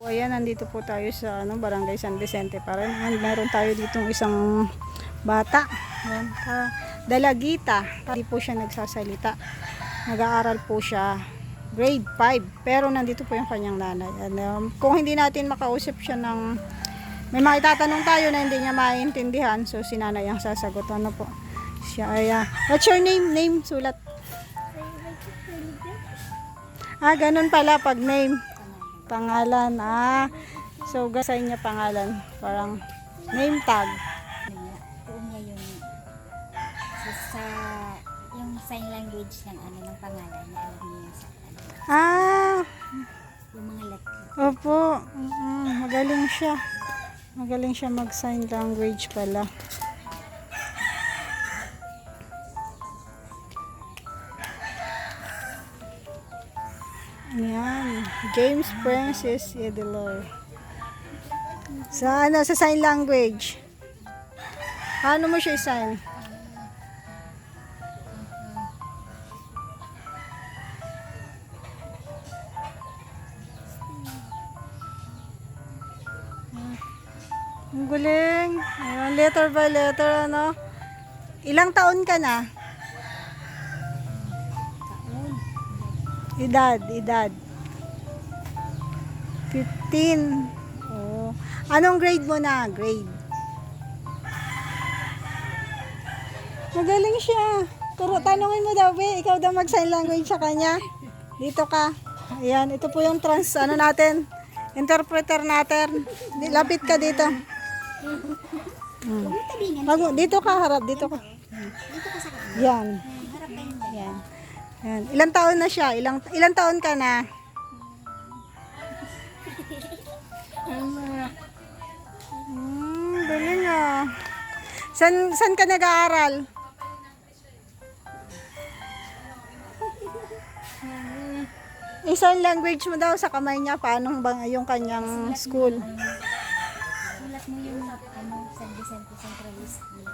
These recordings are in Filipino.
Ayan, nandito po tayo sa Barangay San Vicente pa rin. Meron tayo ditong isang bata. Ayan, dalagita. Hindi po siya nagsasalita. Nag-aaral po siya grade 5. Pero nandito po yung kanyang nanay. And, kung hindi natin makausap siya ng may maitatanong tayo na hindi niya maintindihan, so si nanay ang sasagot. Ano po? Siya ay, what's your name? Name, sulat. Ganun pala pag name. Pangalan, so gasay niya pangalan, parang name tag. Tuon niya sa yung sign language ng ng pangalan niya, alam niya sa yung mga letter. Opo, magaling siya. Magaling siya mag sign language pala. Ayan, James Francis Edelor. Sa sa sign language. Paano mo siya i-sign? Ang galing. Ayan, letter by letter, Ilang taon ka na? Edad. 15. Oh. Anong grade mo na? Grade. Magaling siya. Tanungin mo daw, ikaw daw mag-sign language sa kanya. Dito ka. Ayan, ito po yung natin. Interpreter natin. Lapit ka dito. Dito ka, harap. Dito ka. Yan. Yan. Yan. Ilang taon na siya? Ilang taon ka na? Galing San ka nag-aaral? Isang language mo daw sa kamay niya. Paano bang yung kanyang school? Sulat mo yung San Vicente Central School.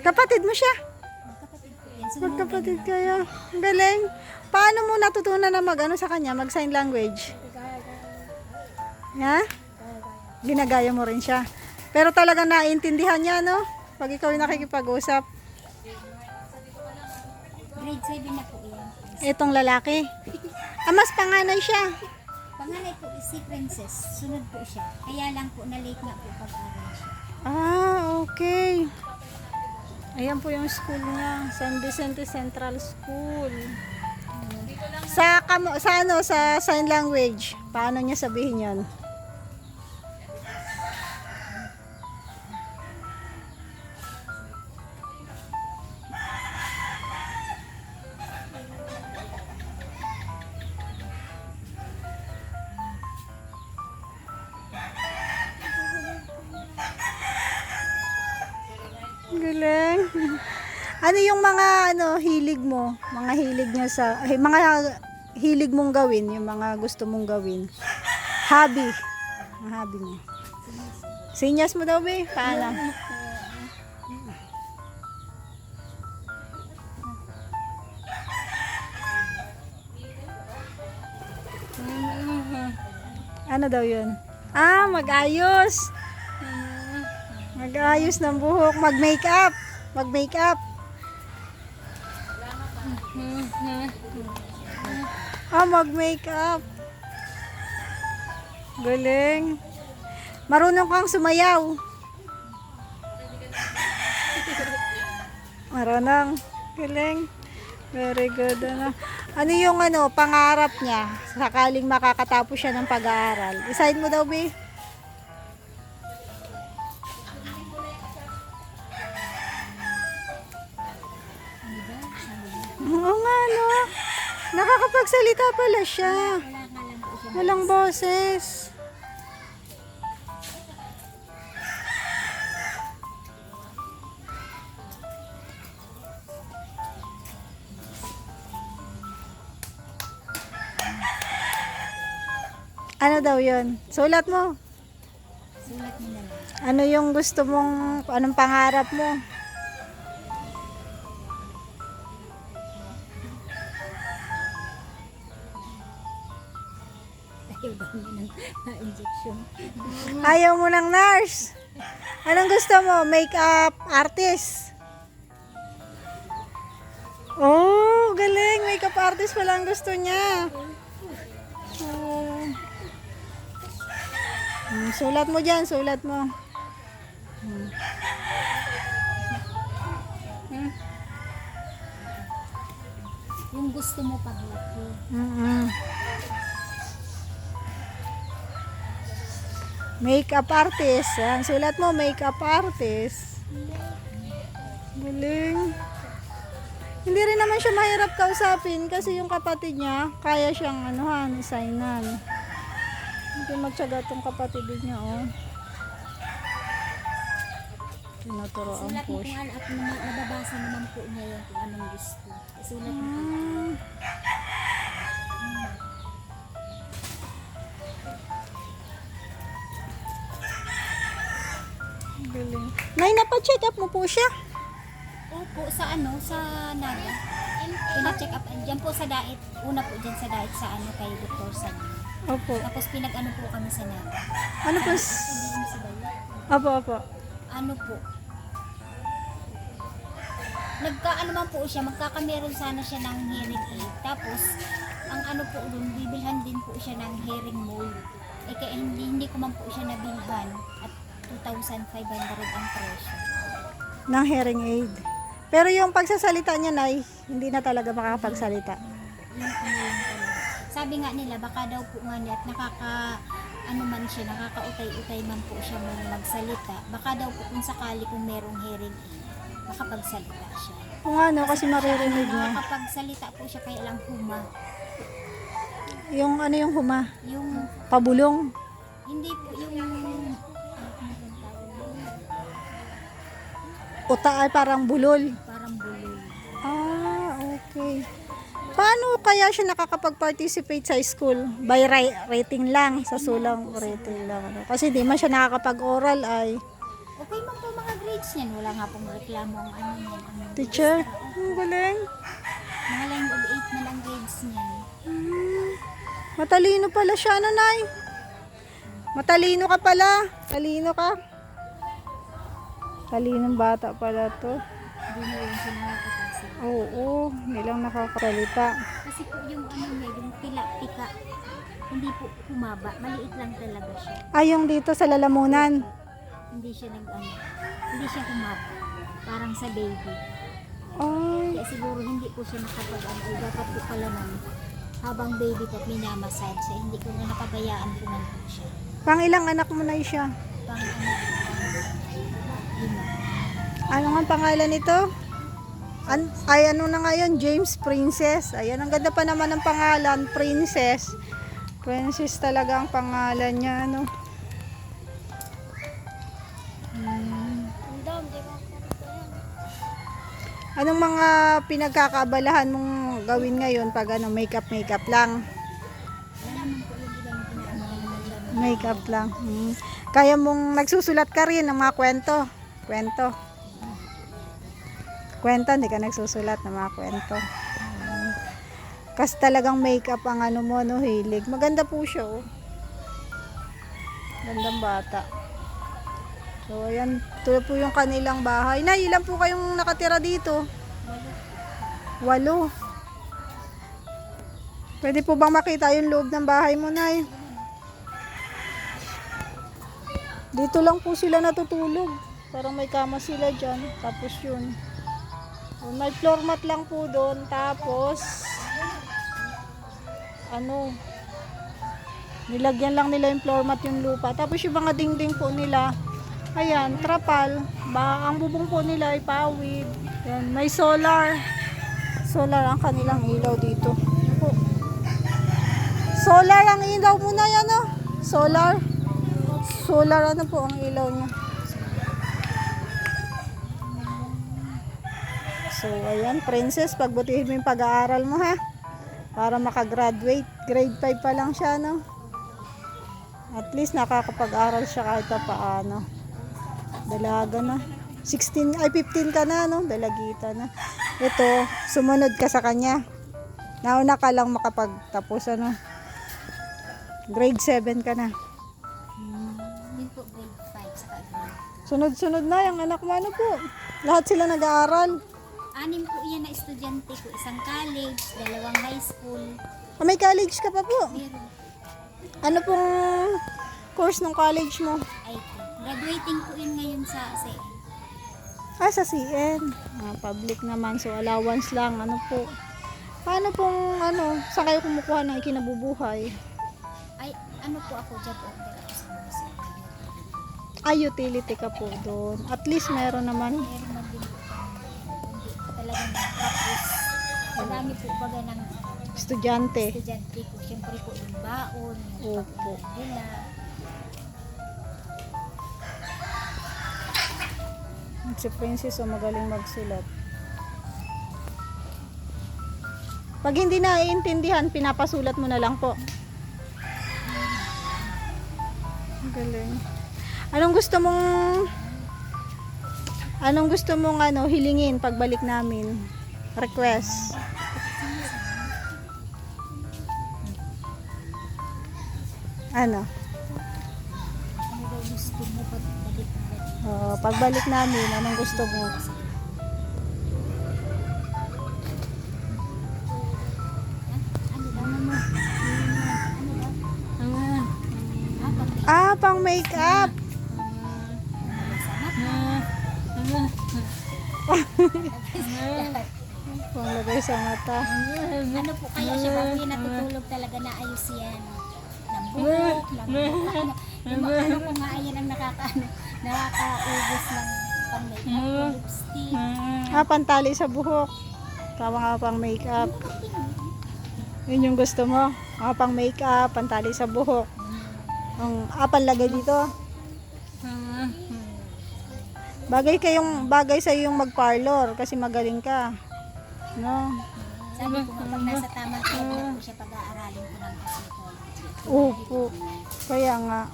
Kapatid mo siya? Kapatid ko yan. Magkapatid kayo. Ang galing. Paano mo natutunan na sa kanya? Mag-sign language? Ha? Ginagaya mo rin siya. Pero talagang naiintindihan niya, no? Pag ikaw yung nakikipag-usap. Grade 7 na po yan. Itong lalaki. Mas panganay siya. Panganay po is si Princess. Sunod po siya. Kaya lang po na-late nga po pag-aral siya. Okay. Ayan po yung school niya. San Vicente Central School. Sa sign language, paano niya sabihin 'yon? Galing. Ano yung mga hilig mo? Mga hilig niya mga hilig mong gawin, yung mga gusto mong gawin. Hobby. Ang hobby mo. Sinyas mo daw, be? Paano? Ano daw yun? Mag-ayos. Mag-ayos ng buhok. Mag-makeup. Mag-makeup. Mag-makeup. Galing. Marunong kang sumayaw. Marunong. Galing. Very good. Ano yung pangarap niya? Sakaling makakatapos siya ng pag-aaral. Decide mo daw, be? Oo nga, nakakapagsalita pala siya. Walang boses. Ano daw yun? Sulat mo. Sulat mo na lang. Ano yung gusto mong, anong pangarap mo? Ayaw daw niya ng injection. Ayaw mo ng nurse. Anong gusto mo? Makeup artist. Oh, galing. Makeup artist pala ang gusto niya. Oh. Sulat mo dyan, sulat mo. Yung gusto mo paglaki. Makeup artist. Yan, sulat mo, makeup artist. Galing. Hindi rin naman siya mahirap kausapin kasi yung kapatid niya, kaya siyang anuhan, signan. Hindi magtsaga tong kapatid niya, oh. Tinuturoan Sulat po mo kung siya. ano at nababasa naman po niya yan kung anong gusto. Sulat mo po. Galing. Nay, napa-check up mo po siya? Opo, sa ano, sa Naga. Pina-check up, dyan po sa diet. Una po dyan sa diet sa ano kay Dr. San. Opo. Tapos pinag-ano po kami sa Naga. Ano po? Sabihin sa diet. Opo, opo. Ano po? Nagkaano man po siya, magkakameron sana siya ng hearing aid. Tapos, ang ano po dun, bibilhan din po siya ng hearing mold. Eh kaya hindi ko man po siya nabilhan at 2,500 ang presyo. Ng hearing aid. Pero yung pagsasalita niya, Nay, hindi na talaga makakapagsalita. Yung ano lang talaga. Sabi nga nila, baka daw po nga niya at ano man siya, nakakautay-utay man po siya magsalita. Baka daw po kung sakali kung merong hearing aid, makapagsalita siya. Kung ano, kasi maririnig niya. Nakakapagsalita po siya kaya lang huma. Yung ano yung huma? Yung, Pabulong. hindi po yung, Uta ay parang bulol. parang bulol. Ah, okay. Paano kaya siya nakakapag-participate sa school? By rating lang, sa sulang rating lang. Ano? Kasi di man siya nakakapag-oral ay. Okay man po mga grades niyan. Wala nga pong reklamo ang ano niyan. Ang Teacher, ang galing. mga line of 8 na lang grades niyan. Matalino pala siya, Nanay. Matalino ka pala. Talino ka. Talinong bata pala to. Hindi na yung sinakakapagsalita. Oo, hindi lang nakakasalita. Kasi po yung ano niya, yung pika, hindi po humaba. Maliit lang talaga siya. Ay, yung dito sa lalamunan. Hindi siya hindi siya humaba. Parang sa baby. Ay, Kaya siguro hindi po siya dapat po pala man habang baby po minamassage siya. Hindi ko na napabayaan po man po siya. pang ilang anak mo na siya? Pang lima. Ano nga pangalan nito? Ay, ano na ngayon? James Princess. Ayan, ang ganda pa naman ng pangalan. Princess. Princess talaga ang pangalan niya, ano? Anong mga pinagkakaabalahan mong gawin ngayon pag ano, makeup lang? Makeup lang. Kaya mong nagsusulat ka rin ng mga kwento. Kwento, hindi ka nagsusulat ng mga kwento. Kasi talagang makeup ang ano mo, no, hilig. Maganda po siya, oh. Gandang bata. So, ayan, ito po yung kanilang bahay. Nay, ilan po kayong nakatira dito? 8. Pwede po bang makita yung loob ng bahay mo, Nay? Dito lang po sila natutulog. Parang may kama sila dyan. Tapos yun. So, may floor mat lang po doon. Tapos, ano, nilagyan lang nila yung floor mat yung lupa. Tapos yung mga dingding po nila, ayan, trapal. Ang bubong po nila ay pawid. Ayan, may solar. Solar ang kanilang ilaw dito. Ayan po. Solar ang ilaw muna yan, oh. Solar. Solar ano po ang ilaw niya. So, ayan, Princess, pagbutihin mo yung pag-aaral mo, ha? Para makagraduate. Grade 5 pa lang siya, no? At least nakakapag-aral siya kahit pa paano. Dalaga na. 15 ay 15 ka na, no? Dalagita na. Ito, sumunod ka sa kanya. Nauna ka lang makapagtapos, ano? Grade 7 ka na. Yun po, grade 5 saka grade. Sunod-sunod na yung anak mo. Ano po? Lahat sila nag-aaral. 6 po yan na estudyante ko. Isang college, 2 high school. Ah, may college ka pa po. Meron. Ano pong course ng college mo? IT. Graduating po yun ngayon sa CN. Ah, sa CN. Ah, public naman. So, allowance lang. Ano po? Paano pong, saan kayo kumukuha ng ikinabubuhay? Ay, ano po ako, job order ako sa munisipyo. Ah, utility ka po doon. At least meron naman. Meron na din po kami. Hindi talagang tapos. Marami po baga ng Estudyante. estudyante ko. Siyempre po yung baon, Opo. yung pag nila. Si Princess, magaling magsulat. Pag hindi naiintindihan, pinapasulat mo na lang po. Galing. Anong gusto mong hilingin pagbalik namin? Request. Ano? Ano daw gusto mo pagbalik na Pagbalik namin, anong gusto mo? Ano daw? Ano daw? Ah, pang makeup. Pang lagay sa mata. Ano po kaya siya bago yun natutulog talaga na ayos yan? Ng buhok, ng ano. Yung ano ko nga yan ang nakakaubos ng pang-makeup, lipstick. Ah, pantali sa buhok. Tama nga, pang makeup. Yun yung gusto mo. Ah, pang makeup, pantali sa buhok. Panlagay dito. Bagay sa yung mag-parlor kasi magaling ka. No? Sabi ko nga pag nasa tamang edad na po siya pag-aaralin ko ng cosmetology. Opo. Kaya nga.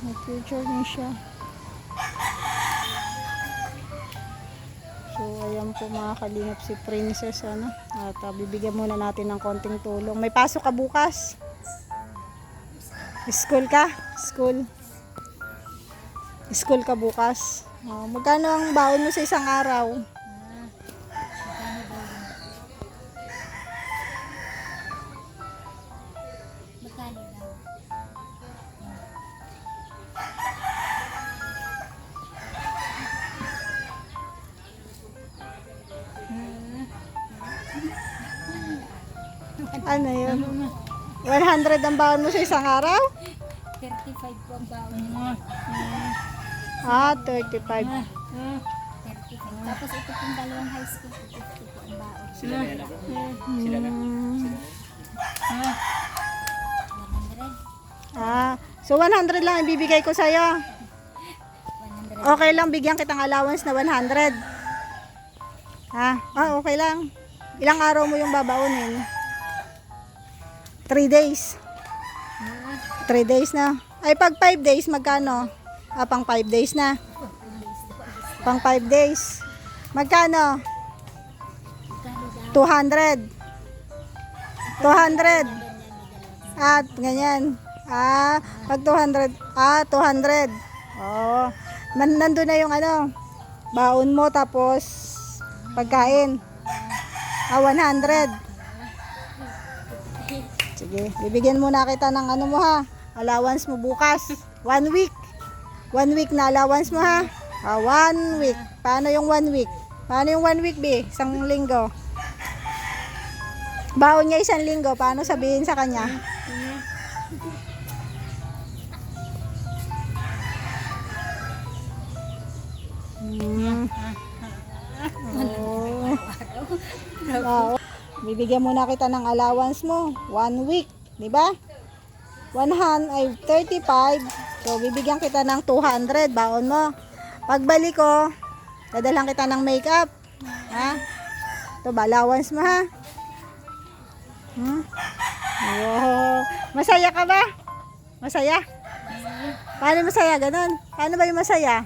May future din siya. So, ayan po mga kalingap si Princess. At bibigyan muna natin ng konting tulong. May pasok ka bukas? School ka? School ka bukas? Magkano ang baon mo sa isang araw? Magkano daw? Ano yun? 100 ang baon mo sa isang araw? 35 po ang baon niya. Ah, 35. 35. Tapos ito pong 2 high school, 50 po ang baon. Sila na. 100. Ah, so 100 lang ibibigay ko sa'yo. 100. Okay lang, bigyan kitang allowance na 100. Okay lang. Ilang araw mo yung babaunin? 3 days. 3 days na. Ay, pag 5 days, magkano? Pang 5 days na. Pang 5 days. Magkano? Magkano daw? 200. 200. At ganyan. Pag 200. 200. Oh. Nandun na yung baon mo tapos pagkain. 100. Sige, bibigyan muna kita ng mo ha. Allowance mo bukas. 1 week. 1 week na allowance mo ha. 1 week. Paano yung 1 week? Paano yung 1 week, B? Isang linggo. Baon niya 1 linggo. Paano sabihin sa kanya? Oo. Bibigyan muna kita ng allowance mo. 1 week. Di ba? 35. So, bibigyan kita ng 200. Baon mo. Pagbalik ko, dadalang kita ng makeup. Ha? Ito ba, allowance mo ha? Wow. Masaya ka ba? Masaya? Paano masaya? Ganon? Paano ba yung masaya?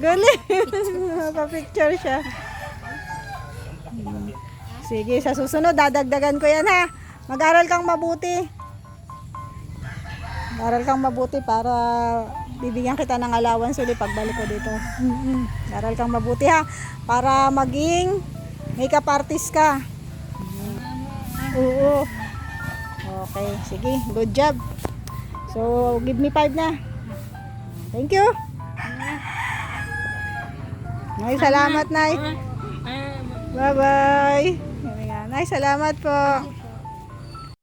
Galing. Pa-picture siya. Sige, sa susunod, dadagdagan ko yan ha. Mag-aral kang mabuti. Mag-aral kang mabuti para bibigyan kita ng allowance ulit pagbalik ko dito. Mag-aral kang mabuti ha. Para maging makeup artist ka. Oo. Okay, sige. Good job. So, give me 5 na. Thank you. Nay, salamat, Nay. Bye-bye. Nay, salamat po.